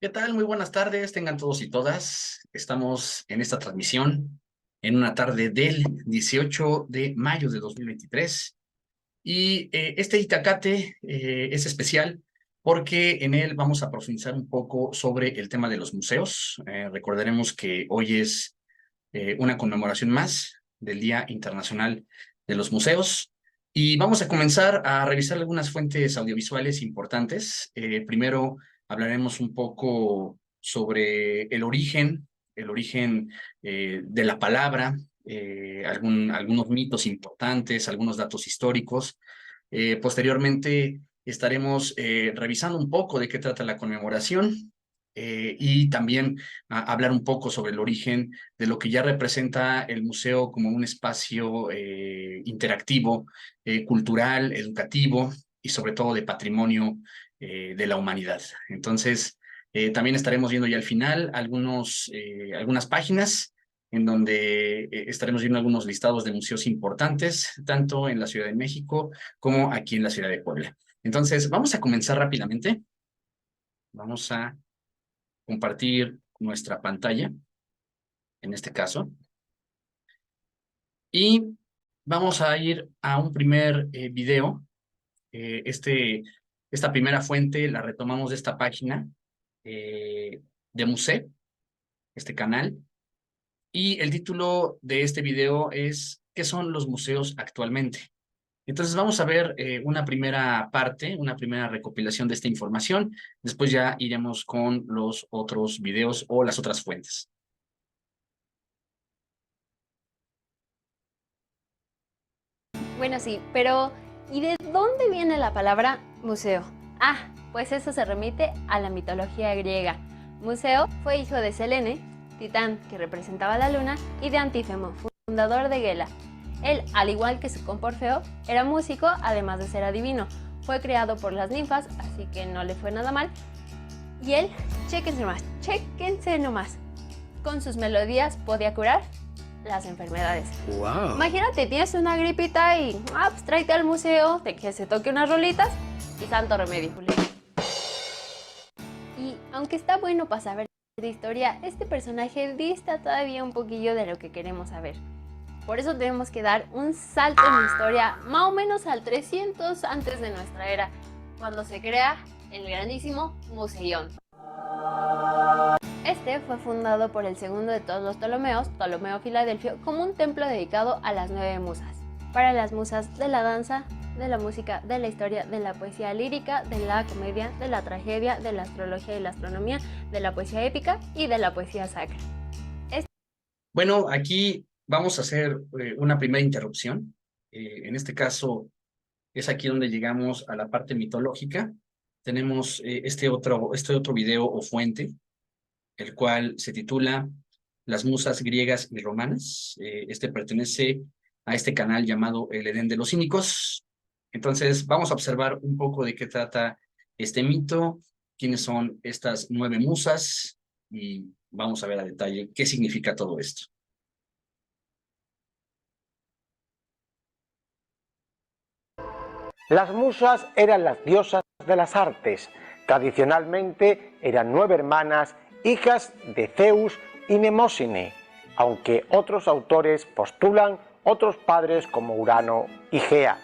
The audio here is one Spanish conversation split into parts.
¿Qué tal? Muy buenas tardes, tengan todos y todas. Estamos en esta transmisión en una tarde del 18 de mayo de 2023 y este Itacate es especial porque en él vamos a profundizar un poco sobre el tema de los museos. Recordaremos que hoy es una conmemoración más del Día Internacional de los Museos. Y vamos a comenzar a revisar algunas fuentes audiovisuales importantes. Primero hablaremos un poco sobre el origen de la palabra, algunos mitos importantes, algunos datos históricos. Posteriormente estaremos revisando un poco de qué trata la conmemoración y también hablar un poco sobre el origen de lo que ya representa el museo como un espacio interactivo, cultural, educativo y sobre todo de patrimonio de la humanidad. Entonces, también estaremos viendo ya al final algunas páginas en donde estaremos viendo algunos listados de museos importantes, tanto en la Ciudad de México como aquí en la Ciudad de Puebla. Entonces, vamos a comenzar rápidamente. Vamos a compartir nuestra pantalla, en este caso. Y vamos a ir a un primer video. Eh, este, esta primera fuente la retomamos de esta página de Museo, este canal. Y el título de este video es ¿qué son los museos actualmente? Entonces vamos a ver una primera parte, una primera recopilación de esta información. Después ya iremos con los otros videos o las otras fuentes. Bueno, sí, pero ¿y de dónde viene la palabra museo? Ah, pues eso se remite a la mitología griega. Museo fue hijo de Selene, titán que representaba la luna, y de Antífemo, fundador de Gela. Él, al igual que su comporfeo, era músico, además de ser adivino. Fue creado por las ninfas, así que no le fue nada mal. Y él, chéquense nomás, con sus melodías podía curar las enfermedades. Wow. Imagínate, tienes una gripita y pues tráete al museo, de que se toque unas rolitas y santo remedio. Y aunque está bueno para saber de historia, este personaje dista todavía un poquillo de lo que queremos saber. Por eso tenemos que dar un salto en la historia, más o menos al 300 antes de nuestra era, cuando se crea el grandísimo Museión. Este fue fundado por el segundo de todos los Ptolomeos, Ptolomeo Filadelfio, como un templo dedicado a las 9 musas. Para las musas de la danza, de la música, de la historia, de la poesía lírica, de la comedia, de la tragedia, de la astrología y la astronomía, de la poesía épica y de la poesía sacra. Bueno, aquí vamos a hacer una primera interrupción. En este caso es aquí donde llegamos a la parte mitológica. Tenemos este otro video o fuente, el cual se titula Las musas griegas y romanas. Este pertenece a este canal llamado El Edén de los Cínicos. Entonces, vamos a observar un poco de qué trata este mito, quiénes son estas 9 musas y vamos a ver a detalle qué significa todo esto. Las musas eran las diosas de las artes. Tradicionalmente eran 9 hermanas, hijas de Zeus y Mnemósine, aunque otros autores postulan otros padres como Urano y Gea.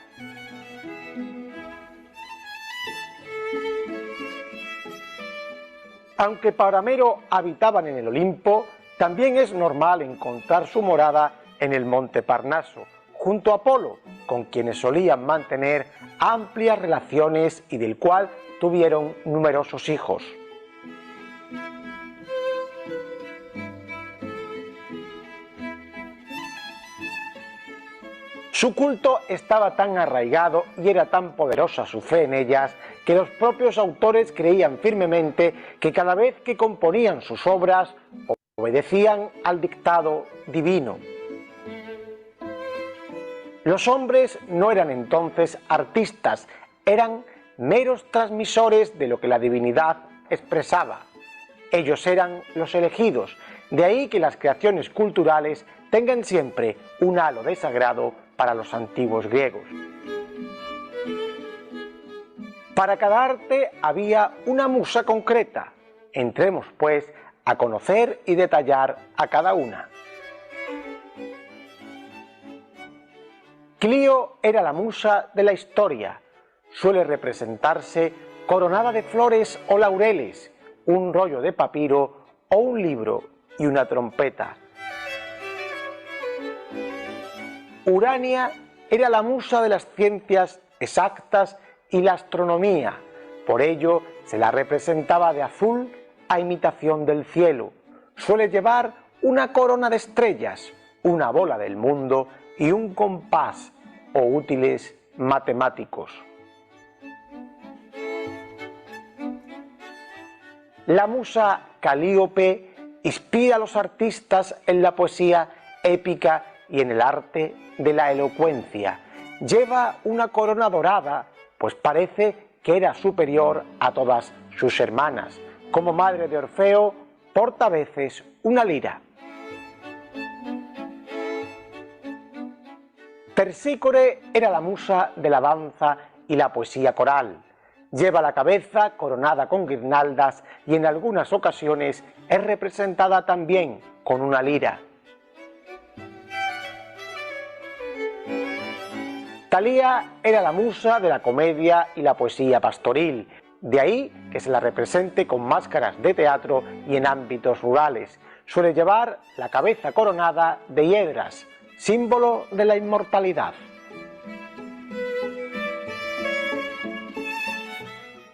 Aunque para Homero habitaban en el Olimpo, también es normal encontrar su morada en el monte Parnaso, junto a Apolo, con quienes solían mantener amplias relaciones y del cual tuvieron numerosos hijos. Su culto estaba tan arraigado y era tan poderosa su fe en ellas que los propios autores creían firmemente que cada vez que componían sus obras obedecían al dictado divino. Los hombres no eran entonces artistas, eran meros transmisores de lo que la divinidad expresaba. Ellos eran los elegidos, de ahí que las creaciones culturales tengan siempre un halo de sagrado para los antiguos griegos. Para cada arte había una musa concreta. Entremos, pues, a conocer y detallar a cada una. Clío era la musa de la historia. Suele representarse coronada de flores o laureles, un rollo de papiro o un libro y una trompeta. Urania era la musa de las ciencias exactas y la astronomía. Por ello se la representaba de azul a imitación del cielo. Suele llevar una corona de estrellas, una bola del mundo y un compás o útiles matemáticos. La musa Calíope inspira a los artistas en la poesía épica y en el arte de la elocuencia. Lleva una corona dorada, pues parece que era superior a todas sus hermanas. Como madre de Orfeo, porta a veces una lira. Terpsícore era la musa de la danza y la poesía coral. Lleva la cabeza coronada con guirnaldas y en algunas ocasiones es representada también con una lira. Talía era la musa de la comedia y la poesía pastoril, de ahí que se la represente con máscaras de teatro y en ámbitos rurales. Suele llevar la cabeza coronada de hiedras, símbolo de la inmortalidad.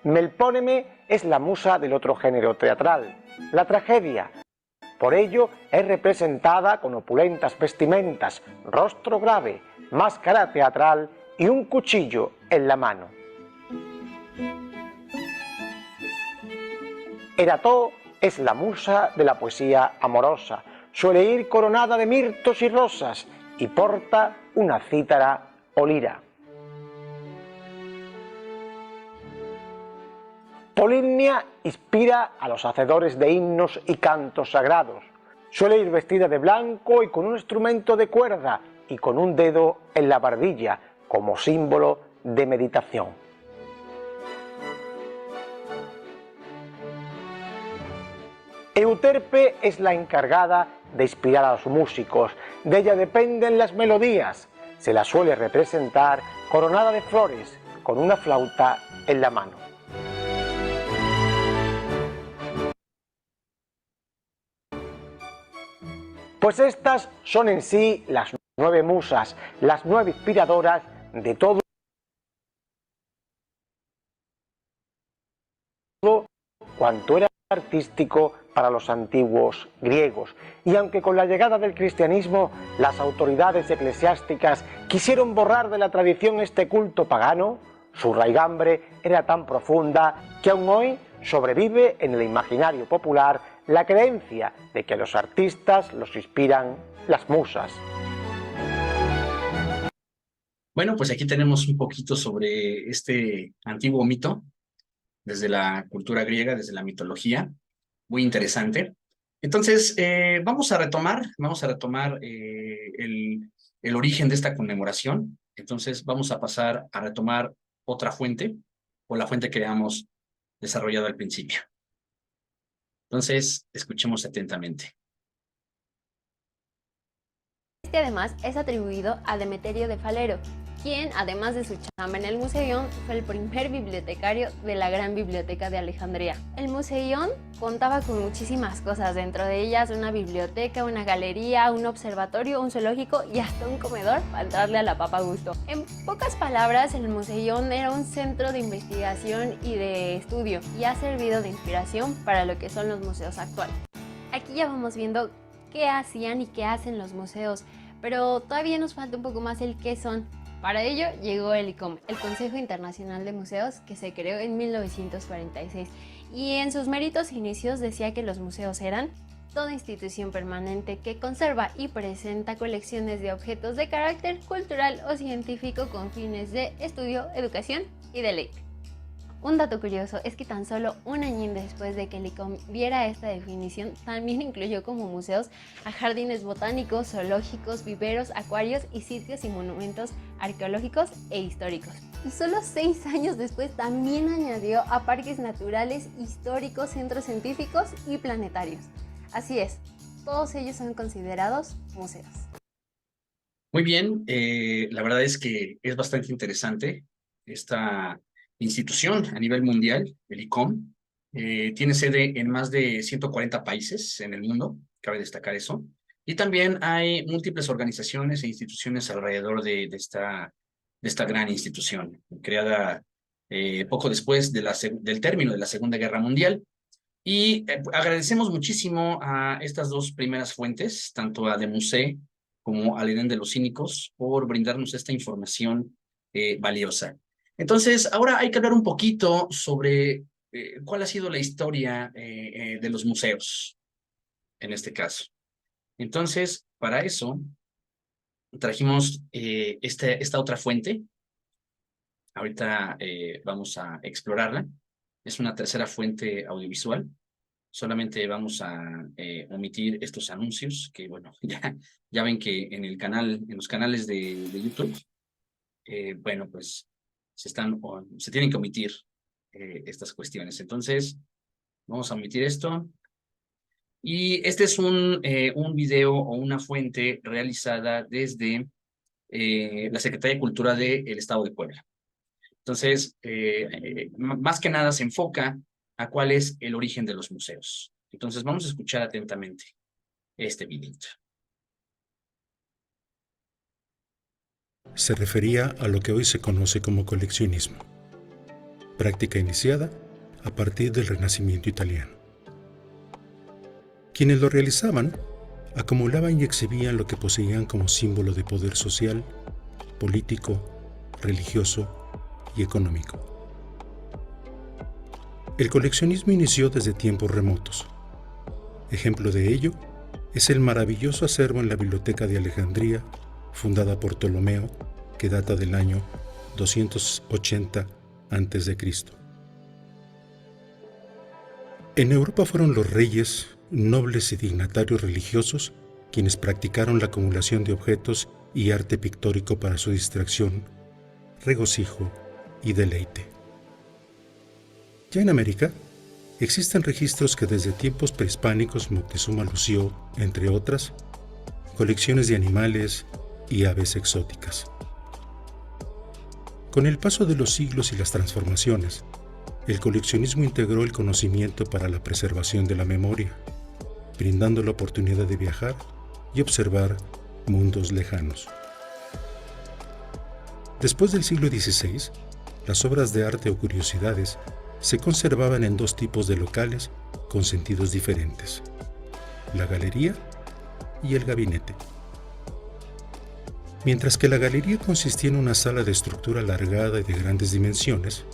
Melpóneme es la musa del otro género teatral, la tragedia. Por ello es representada con opulentas vestimentas, rostro grave, máscara teatral y un cuchillo en la mano. Erató es la musa de la poesía amorosa. Suele ir coronada de mirtos y rosas y porta una cítara o lira. Polimnia inspira a los hacedores de himnos y cantos sagrados. Suele ir vestida de blanco y con un instrumento de cuerda y con un dedo en la barbilla como símbolo de meditación. Euterpe es la encargada de inspirar a los músicos. De ella dependen las melodías. Se la suele representar coronada de flores con una flauta en la mano. Pues estas son en sí las 9 musas, las 9 inspiradoras de todo cuanto era artístico para los antiguos griegos. Y aunque con la llegada del cristianismo las autoridades eclesiásticas quisieron borrar de la tradición este culto pagano, su raigambre era tan profunda que aún hoy sobrevive en el imaginario popular la creencia de que a los artistas los inspiran las musas. Bueno, pues aquí tenemos un poquito sobre este antiguo mito, desde la cultura griega, desde la mitología, muy interesante. Entonces, vamos a retomar el origen de esta conmemoración. Entonces, vamos a pasar a retomar otra fuente, o la fuente que habíamos desarrollado al principio. Entonces, escuchemos atentamente. Este además es atribuido a Demeterio de Falero, quien, además de su chamba en el Museión, fue el primer bibliotecario de la Gran Biblioteca de Alejandría. El Museión contaba con muchísimas cosas, dentro de ellas una biblioteca, una galería, un observatorio, un zoológico y hasta un comedor para entrarle a la papa a gusto. En pocas palabras, el Museión era un centro de investigación y de estudio y ha servido de inspiración para lo que son los museos actuales. Aquí ya vamos viendo qué hacían y qué hacen los museos, pero todavía nos falta un poco más el qué son. Para ello llegó el ICOM, el Consejo Internacional de Museos, que se creó en 1946 y en sus méritos inicios decía que los museos eran toda institución permanente que conserva y presenta colecciones de objetos de carácter cultural o científico con fines de estudio, educación y deleite. Un dato curioso es que tan solo un año después de que el ICOM viera esta definición, también incluyó como museos a jardines botánicos, zoológicos, viveros, acuarios y sitios y monumentos arqueológicos e históricos. Y solo 6 años después también añadió a parques naturales, históricos, centros científicos y planetarios. Así es, todos ellos son considerados museos. Muy bien, la verdad es que es bastante interesante esta institución a nivel mundial, el ICOM. Tiene sede en más de 140 países en el mundo, cabe destacar eso. Y también hay múltiples organizaciones e instituciones alrededor de esta gran institución, creada poco después del término de la Segunda Guerra Mundial. Y agradecemos muchísimo a estas dos primeras fuentes, tanto a Musée como al Edén de los Cínicos, por brindarnos esta información valiosa. Entonces, ahora hay que hablar un poquito sobre cuál ha sido la historia de los museos, en este caso. Entonces, para eso, trajimos esta otra fuente. Ahorita vamos a explorarla. Es una tercera fuente audiovisual. Solamente vamos a omitir estos anuncios que, bueno, ya ven que en los canales de YouTube, bueno, pues se tienen que omitir estas cuestiones. Entonces, vamos a omitir esto. Y este es un video o una fuente realizada desde la Secretaría de Cultura del Estado de Puebla. Entonces, más que nada se enfoca a cuál es el origen de los museos. Entonces, vamos a escuchar atentamente este video. Se refería a lo que hoy se conoce como coleccionismo, práctica iniciada a partir del Renacimiento italiano. Quienes lo realizaban acumulaban y exhibían lo que poseían como símbolo de poder social, político, religioso y económico. El coleccionismo inició desde tiempos remotos. Ejemplo de ello es el maravilloso acervo en la Biblioteca de Alejandría, fundada por Ptolomeo, que data del año 280 a.C. En Europa fueron los reyes, nobles y dignatarios religiosos quienes practicaron la acumulación de objetos y arte pictórico para su distracción, regocijo y deleite. Ya en América, existen registros que desde tiempos prehispánicos Moctezuma lució, entre otras, colecciones de animales y aves exóticas. Con el paso de los siglos y las transformaciones, el coleccionismo integró el conocimiento para la preservación de la memoria, brindando la oportunidad de viajar y observar mundos lejanos. Después del siglo XVI, las obras de arte o curiosidades se conservaban en dos tipos de locales con sentidos diferentes: la galería y el gabinete. Mientras que la galería consistía en una sala de estructura alargada y de grandes dimensiones,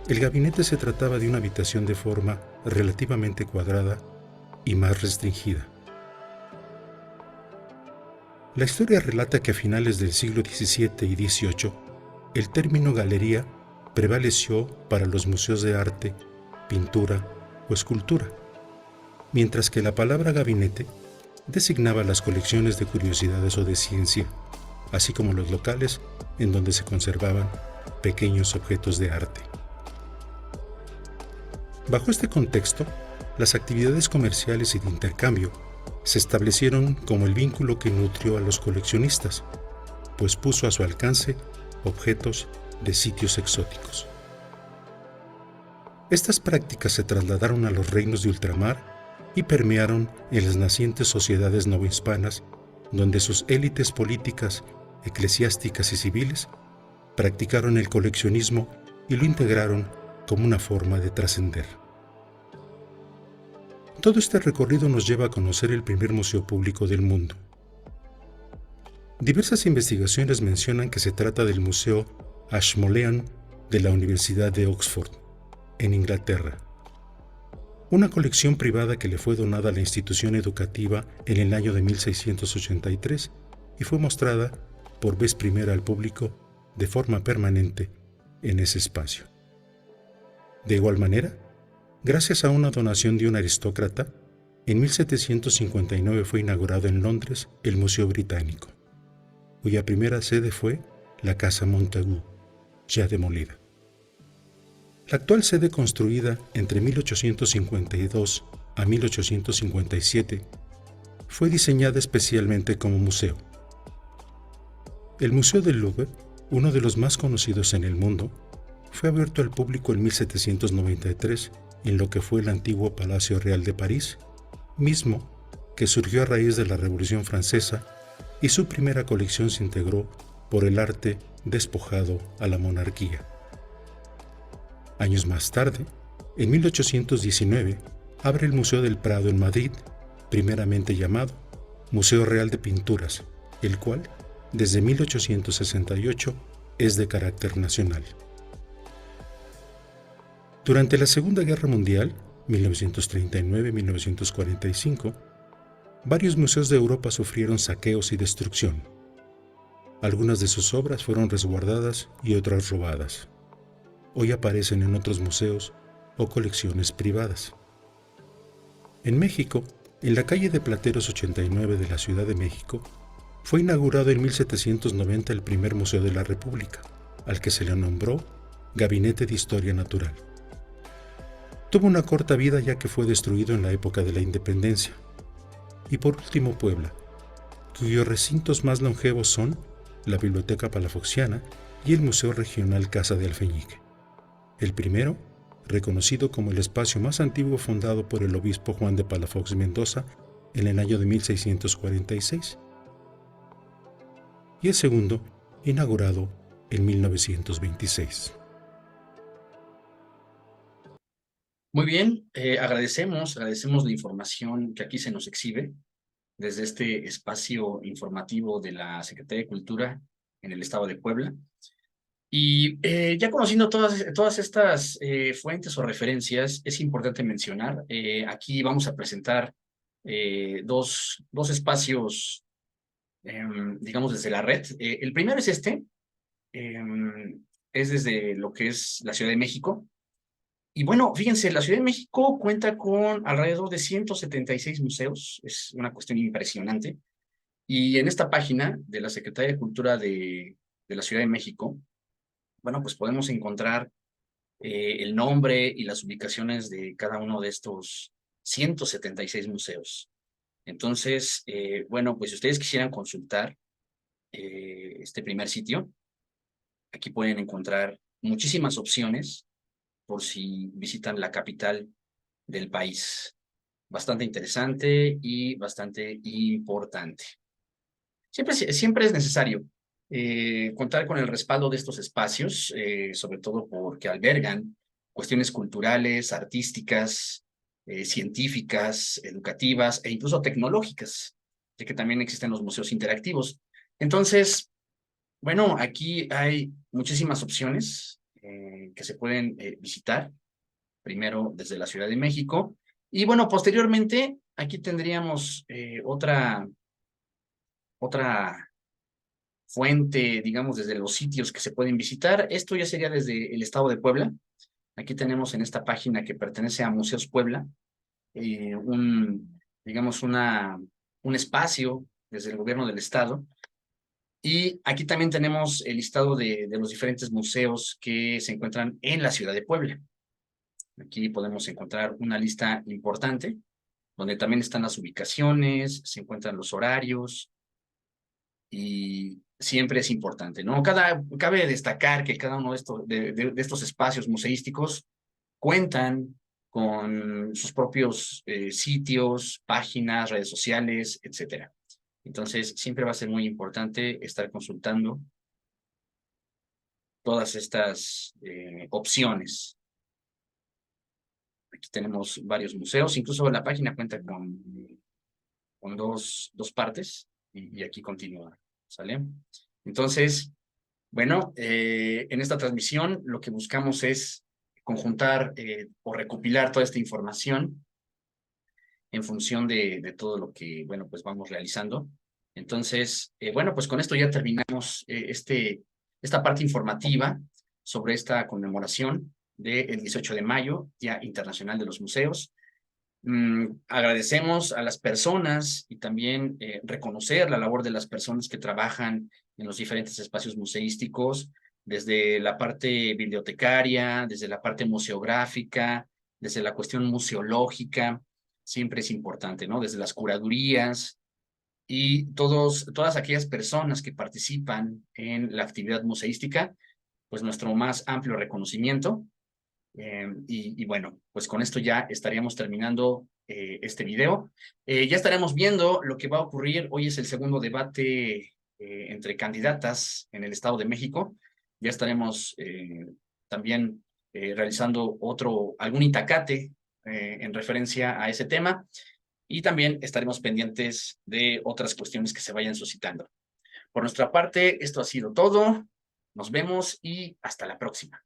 el gabinete se trataba de una habitación de forma relativamente cuadrada y más restringida. La historia relata que a finales del siglo XVII y XVIII, el término galería prevaleció para los museos de arte, pintura o escultura, mientras que la palabra gabinete designaba las colecciones de curiosidades o de ciencia, así como los locales en donde se conservaban pequeños objetos de arte. Bajo este contexto, las actividades comerciales y de intercambio se establecieron como el vínculo que nutrió a los coleccionistas, pues puso a su alcance objetos de sitios exóticos. Estas prácticas se trasladaron a los reinos de ultramar y permearon en las nacientes sociedades novohispanas, donde sus élites políticas, eclesiásticas y civiles practicaron el coleccionismo y lo integraron como una forma de trascender. Todo este recorrido nos lleva a conocer el primer museo público del mundo. Diversas investigaciones mencionan que se trata del Museo Ashmolean de la Universidad de Oxford, en Inglaterra. Una colección privada que le fue donada a la institución educativa en el año de 1683 y fue mostrada por vez primera al público de forma permanente en ese espacio. De igual manera, gracias a una donación de un aristócrata, en 1759 fue inaugurado en Londres el Museo Británico, cuya primera sede fue la Casa Montagu, ya demolida. La actual sede, construida entre 1852 a 1857, fue diseñada especialmente como museo. El Museo del Louvre, uno de los más conocidos en el mundo, fue abierto al público en 1793 en lo que fue el antiguo Palacio Real de París, mismo que surgió a raíz de la Revolución Francesa, y su primera colección se integró por el arte despojado a la monarquía. Años más tarde, en 1819, abre el Museo del Prado en Madrid, primeramente llamado Museo Real de Pinturas, el cual, desde 1868, es de carácter nacional. Durante la Segunda Guerra Mundial, 1939-1945, varios museos de Europa sufrieron saqueos y destrucción. Algunas de sus obras fueron resguardadas y otras robadas. Hoy aparecen en otros museos o colecciones privadas. En México, en la calle de Plateros 89 de la Ciudad de México, fue inaugurado en 1790 el primer Museo de la República, al que se le nombró Gabinete de Historia Natural. Tuvo una corta vida ya que fue destruido en la época de la Independencia. Y por último, Puebla, cuyos recintos más longevos son la Biblioteca Palafoxiana y el Museo Regional Casa de Alfeñique. El primero, reconocido como el espacio más antiguo fundado por el obispo Juan de Palafox Mendoza en el año de 1646. Y el segundo, inaugurado en 1926. Muy bien, agradecemos la información que aquí se nos exhibe desde este espacio informativo de la Secretaría de Cultura en el estado de Puebla. Y ya conociendo todas estas fuentes o referencias, es importante mencionar, aquí vamos a presentar dos espacios, digamos, desde la red. El primero es es desde lo que es la Ciudad de México. Y bueno, fíjense, la Ciudad de México cuenta con alrededor de 176 museos, es una cuestión impresionante. Y en esta página de la Secretaría de Cultura de la Ciudad de México, bueno, pues podemos encontrar el nombre y las ubicaciones de cada uno de estos 176 museos. Entonces, bueno, pues si ustedes quisieran consultar este primer sitio, aquí pueden encontrar muchísimas opciones por si visitan la capital del país. Bastante interesante y bastante importante. Siempre es necesario contar con el respaldo de estos espacios, sobre todo porque albergan cuestiones culturales, artísticas, científicas, educativas e incluso tecnológicas, ya que también existen los museos interactivos. Entonces, bueno, aquí hay muchísimas opciones que se pueden visitar, primero desde la Ciudad de México, y bueno, posteriormente aquí tendríamos otra fuente, digamos, desde los sitios que se pueden visitar. Esto ya sería desde el estado de Puebla. Aquí tenemos en esta página que pertenece a Museos Puebla, digamos, un espacio desde el gobierno del estado. Y aquí también tenemos el listado de los diferentes museos que se encuentran en la ciudad de Puebla. Aquí podemos encontrar una lista importante, donde también están las ubicaciones, se encuentran los horarios, y siempre es importante, ¿no? Cabe destacar que cada uno de estos espacios museísticos cuentan con sus propios sitios, páginas, redes sociales, etcétera. Entonces, siempre va a ser muy importante estar consultando todas estas opciones. Aquí tenemos varios museos, incluso la página cuenta con dos partes, y aquí continúa, ¿sale? Entonces, bueno, en esta transmisión lo que buscamos es conjuntar o recopilar toda esta información en función de todo lo que, bueno, pues vamos realizando. Entonces, bueno, pues con esto ya terminamos esta parte informativa sobre esta conmemoración. del 18 de mayo, Día Internacional de los Museos. Agradecemos a las personas y también reconocer la labor de las personas que trabajan en los diferentes espacios museísticos, desde la parte bibliotecaria, desde la parte museográfica, desde la cuestión museológica, siempre es importante, ¿no? Desde las curadurías y todas aquellas personas que participan en la actividad museística, pues nuestro más amplio reconocimiento. Y bueno, pues con esto ya estaríamos terminando este video. Ya estaremos viendo lo que va a ocurrir. Hoy es el segundo debate entre candidatas en el Estado de México. Ya estaremos también realizando algún itacate en referencia a ese tema. Y también estaremos pendientes de otras cuestiones que se vayan suscitando. Por nuestra parte, esto ha sido todo. Nos vemos y hasta la próxima.